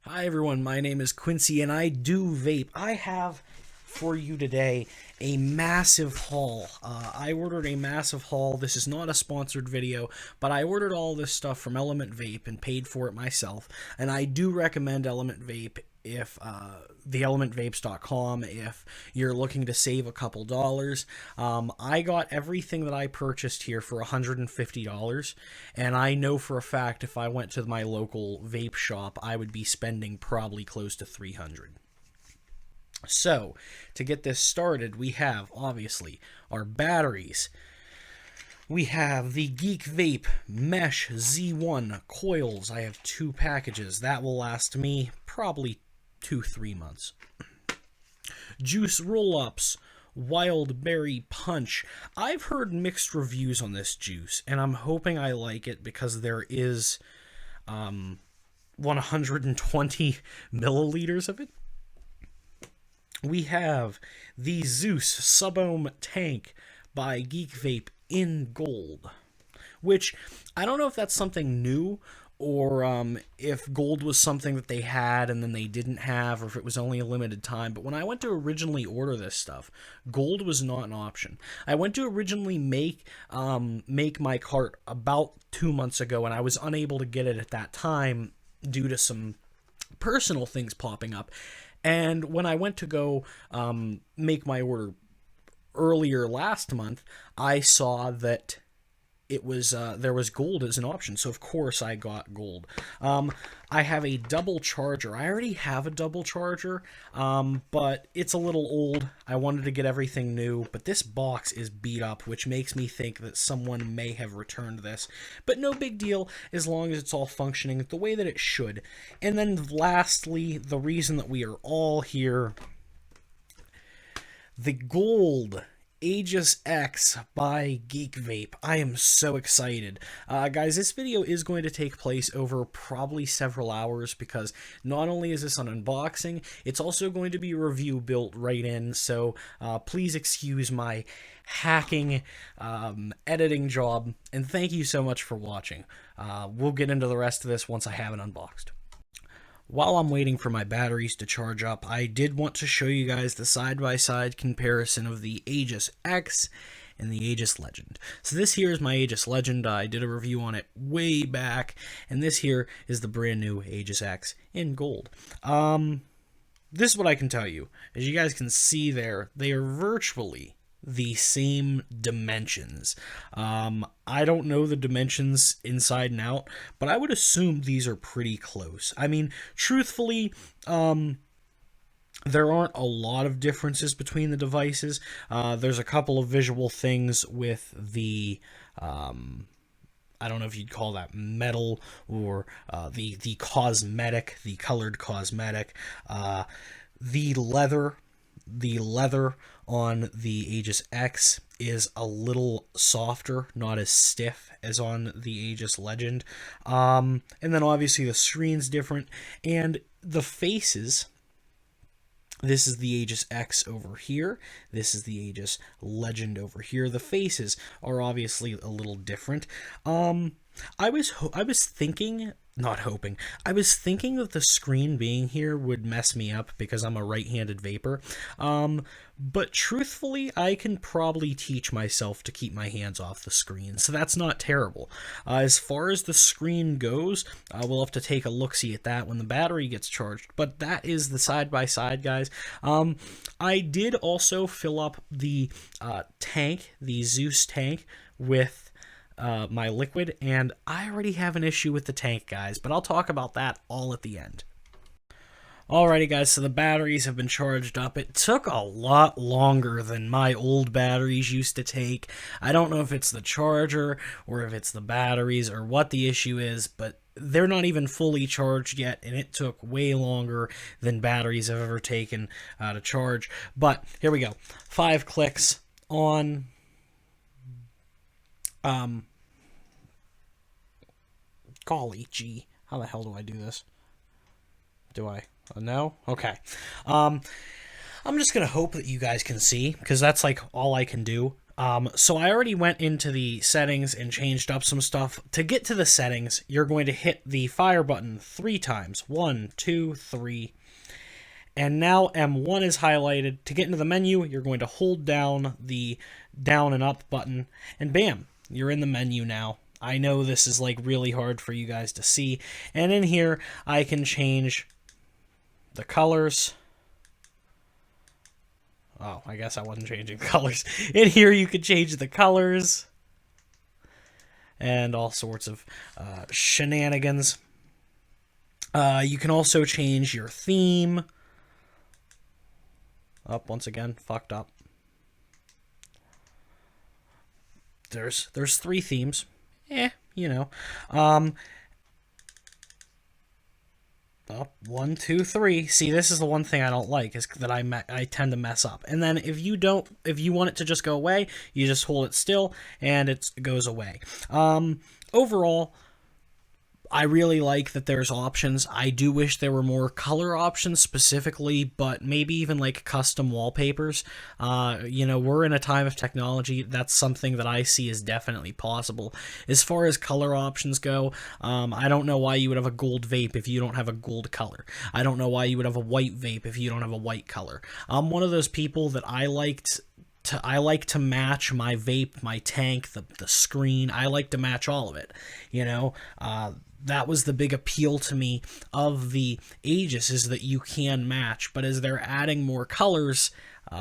Hi everyone, my name is Quincy and I do vape. I have for you today a massive haul. I ordered a massive haul. This is not a sponsored video, but I ordered all this stuff from Element Vape and paid for it myself. And I do recommend Element Vape if theelementvapes.com if you're looking to save a couple dollars. I got everything that I purchased here for $150, and I know for a fact if I went to my local vape shop I would be spending probably close to $300. So, to get this started, we have obviously our batteries. We have the GeekVape Mesh Z1 coils. I have 2 packages. That will last me probably 2-3 months. Juice roll-ups, Wild Berry Punch. I've heard mixed reviews on this juice, and I'm hoping I like it because there is 120 milliliters of it. We have the Zeus Sub-Ohm Tank by GeekVape in gold, which I don't know if that's something new or if gold was something that they had and then they didn't have, or if it was only a limited time. But when I went to originally order this stuff, gold was not an option. I went to originally make my cart about 2 months ago, and I was unable to get it at that time due to some personal things popping up. And when I went to go make my order earlier last month, I saw that it was there was gold as an option, so of course I got gold. I have a double charger. I already have a double charger, but it's a little old. I wanted to get everything new, but this box is beat up, which makes me think that someone may have returned this. But no big deal, as long as it's all functioning the way that it should. And then lastly, the reason that we are all here, the gold Aegis X by GeekVape. I am so excited. Guys, this video is going to take place over probably several hours because not only is this an unboxing, it's also going to be a review built right in, so please excuse my hacking editing job, and thank you so much for watching. We'll get into the rest of this once I have it unboxed. While I'm waiting for my batteries to charge up, I did want to show you guys the side-by-side comparison of the Aegis X and the Aegis Legend. So this here is my Aegis Legend. I did a review on it way back, and this here is the brand new Aegis X in gold. This is what I can tell you. As you guys can see there, they are virtually the same dimensions. I don't know the dimensions inside and out, but I would assume these are pretty close. I mean, truthfully, there aren't a lot of differences between the devices. There's a couple of visual things with the I don't know if you'd call that metal or the cosmetic, the colored cosmetic, the leather. The leather on the Aegis X is a little softer, not as stiff as on the Aegis Legend. And then obviously the screen's different. And the faces, this is the Aegis X over here. This is the Aegis Legend over here. The faces are obviously a little different. I was thinking, not hoping, I was thinking that the screen being here would mess me up because I'm a right-handed vapor. But truthfully, I can probably teach myself to keep my hands off the screen, so that's not terrible. As far as the screen goes, we'll have to take a look-see at that when the battery gets charged, but that is the side-by-side, guys. I did also fill up the tank, the Zeus tank, with my liquid, and I already have an issue with the tank, guys, but I'll talk about that all at the end. Alrighty guys, so the batteries have been charged up. It took a lot longer than my old batteries used to take. I don't know if it's the charger or if it's the batteries or what the issue is, but they're not even fully charged yet, and it took way longer than batteries have ever taken to charge. But here we go. 5 clicks on. Golly gee, how the hell do I do this? Do I? No? Okay. I'm just gonna hope that you guys can see, because that's like all I can do. So I already went into the settings and changed up some stuff. To get to the settings, you're going to hit the fire button 3 times. 1, 2, 3. And now M1 is highlighted. To get into the menu, you're going to hold down the down and up button, and bam, you're in the menu now. I know this is like really hard for you guys to see. And in here, I can change the colors. Oh, I guess I wasn't changing colors. In here, you could change the colors and all sorts of shenanigans. You can also change your theme. Up once again, fucked up. There's 3 themes. You know. Up 1, 2, 3. See, this is the one thing I don't like, is that I tend to mess up. And then if you want it to just go away, you just hold it still and it goes away. Overall, I really like that there's options. I do wish there were more color options specifically, but maybe even like custom wallpapers. We're in a time of technology. That's something that I see is definitely possible. As far as color options go, I don't know why you would have a gold vape if you don't have a gold color. I don't know why you would have a white vape if you don't have a white color. I'm one of those people that I like to match my vape, my tank, the screen. I like to match all of it, that was the big appeal to me of the Aegis, is that you can match, but as they're adding more colors,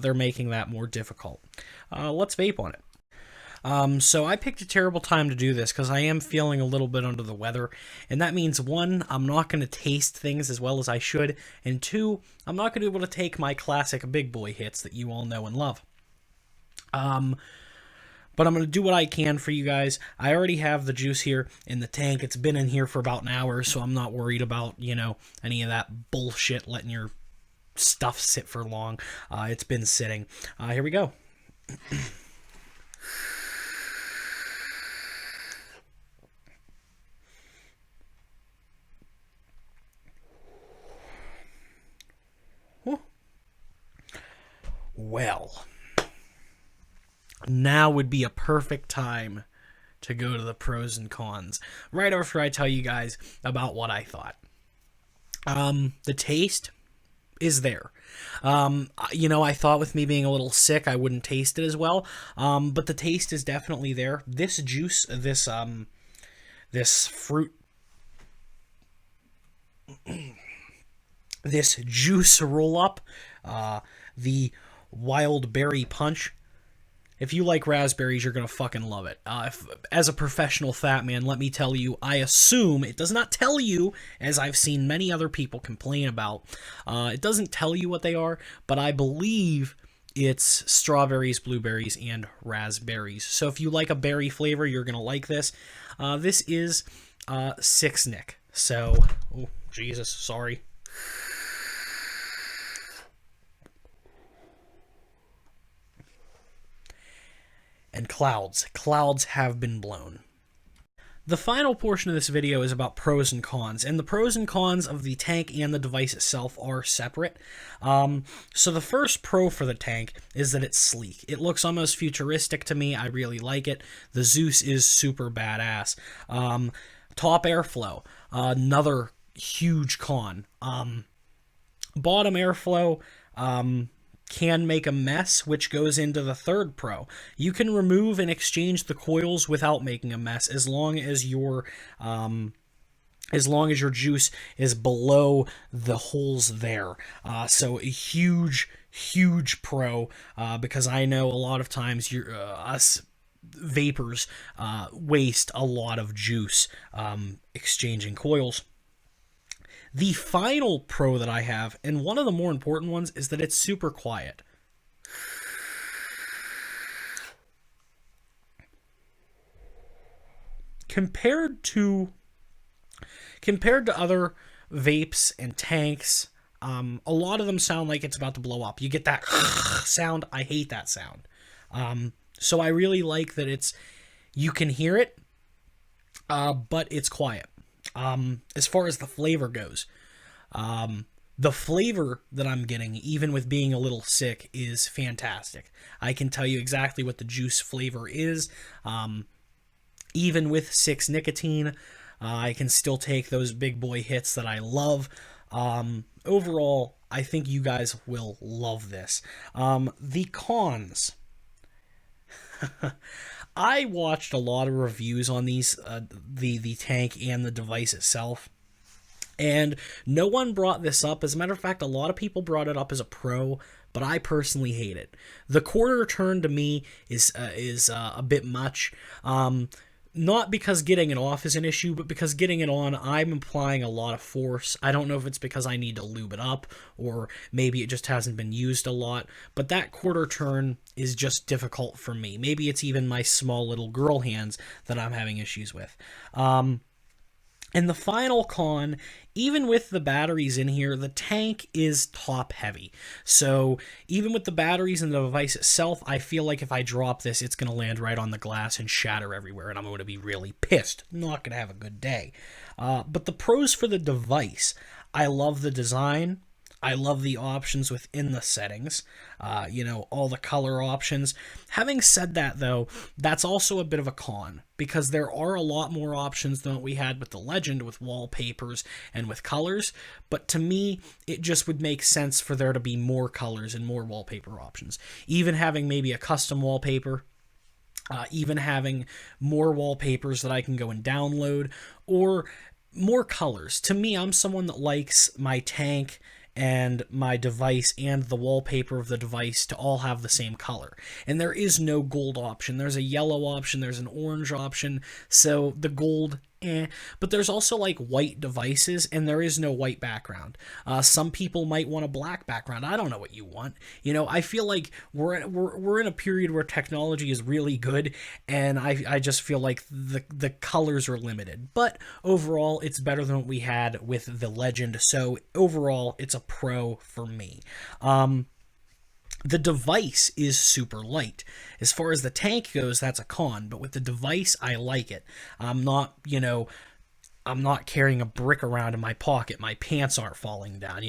they're making that more difficult. Let's vape on it. So I picked a terrible time to do this because I am feeling a little bit under the weather, and that means 1, I'm not going to taste things as well as I should, and 2, I'm not going to be able to take my classic big boy hits that you all know and love. But I'm going to do what I can for you guys. I already have the juice here in the tank. It's been in here for about an hour, so I'm not worried about, any of that bullshit letting your stuff sit for long. It's been sitting. Here we go. Well, now would be a perfect time to go to the pros and cons, right after I tell you guys about what I thought. The taste is there. I thought with me being a little sick, I wouldn't taste it as well, but the taste is definitely there. This juice, this fruit, this juice roll-up, the wild berry punch. If you like raspberries, you're going to fucking love it. As a professional fat man, let me tell you, I assume, it does not tell you, as I've seen many other people complain about, it doesn't tell you what they are, but I believe it's strawberries, blueberries, and raspberries. So if you like a berry flavor, you're going to like this. This is 6 Nick. So, oh, Jesus, sorry. And clouds. Clouds have been blown. The final portion of this video is about pros and cons, and the pros and cons of the tank and the device itself are separate. So the first pro for the tank is that it's sleek. It looks almost futuristic to me. I really like it. The Zeus is super badass. Top airflow, another huge con. Bottom airflow, can make a mess, which goes into the third pro. You can remove and exchange the coils without making a mess, as long as your juice is below the holes there. So a huge pro, because I know a lot of times us vapors waste a lot of juice exchanging coils. The final pro that I have, and one of the more important ones, is that it's super quiet. Compared to other vapes and tanks, a lot of them sound like it's about to blow up. You get that sound. I hate that sound. So I really like that you can hear it, but it's quiet. As far as the flavor goes, The flavor that I'm getting, even with being a little sick, is fantastic. I can tell you exactly what the juice flavor is. Even with 6 nicotine, I can still take those big boy hits that I love. Overall, I think you guys will love this. The cons. I watched a lot of reviews on these, the tank and the device itself, and no one brought this up. As a matter of fact, a lot of people brought it up as a pro, but I personally hate it. The quarter turn to me is a bit much. Not because getting it off is an issue, but because getting it on, I'm applying a lot of force. I don't know if it's because I need to lube it up, or maybe it just hasn't been used a lot, but that quarter turn is just difficult for me. Maybe it's even my small little girl hands that I'm having issues with. And the final con, even with the batteries in here, the tank is top heavy. So even with the batteries and the device itself, I feel like if I drop this, it's going to land right on the glass and shatter everywhere, and I'm going to be really pissed. I'm not going to have a good day. But the pros for the device, I love the design. I love the options within the settings, all the color options. Having said that, though, that's also a bit of a con, because there are a lot more options than what we had with the Legend, with wallpapers and with colors. But to me, it just would make sense for there to be more colors and more wallpaper options. Even having maybe a custom wallpaper, even having more wallpapers that I can go and download, or more colors. To me, I'm someone that likes my tank and my device and the wallpaper of the device to all have the same color. And there is no gold option. There's a yellow option, there's an orange option, so the gold, but there's also like white devices, and there is no white background. Some people might want a black background. I don't know what you want. I feel like we're in a period where technology is really good, and I just feel like the colors are limited. But overall, it's better than what we had with the Legend. So overall, it's a pro for me. The device is super light. As far as the tank goes, that's a con, but with the device, I like it. I'm not carrying a brick around in my pocket. My pants aren't falling down,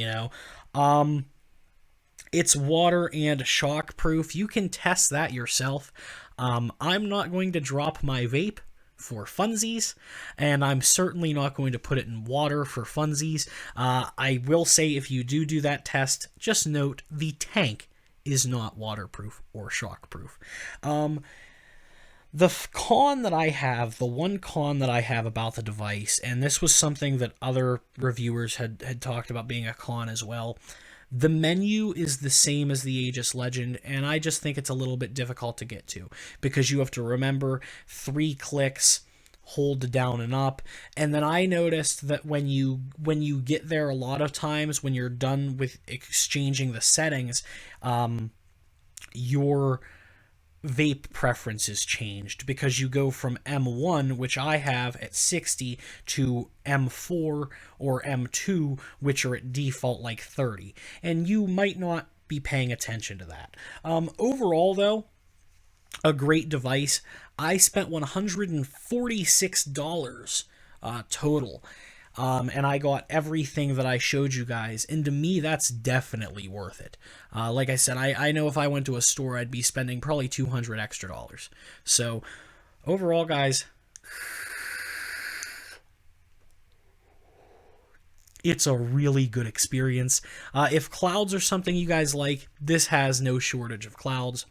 It's water and shock proof. You can test that yourself. I'm not going to drop my vape for funsies, and I'm certainly not going to put it in water for funsies. I will say, if you do that test, just note the tank is not waterproof or shockproof. The one con that I have about the device, and this was something that other reviewers had talked about being a con as well, the menu is the same as the Aegis Legend, and I just think it's a little bit difficult to get to, because you have to remember 3 clicks, hold down and up. And then I noticed that when you get there, a lot of times when you're done with exchanging the settings, your vape preferences changed, because you go from M1, which I have at 60, to M4 or M2, which are at default like 30, and you might not be paying attention to that. Overall, though, a great device. I spent $146 total, and I got everything that I showed you guys, and to me, that's definitely worth it. Like I said, I know if I went to a store, I'd be spending probably $200 extra. So, overall, guys, it's a really good experience. If clouds are something you guys like, this has no shortage of clouds.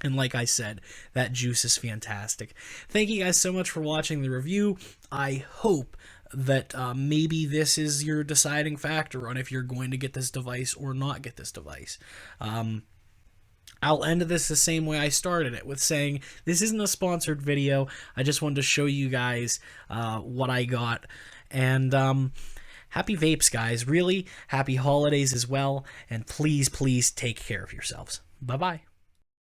And like I said, that juice is fantastic. Thank you guys so much for watching the review. I hope that maybe this is your deciding factor on if you're going to get this device or not get this device. I'll end this the same way I started it, with saying this isn't a sponsored video. I just wanted to show you guys what I got. And happy vapes, guys. Really, happy holidays as well. And please, please take care of yourselves. Bye-bye.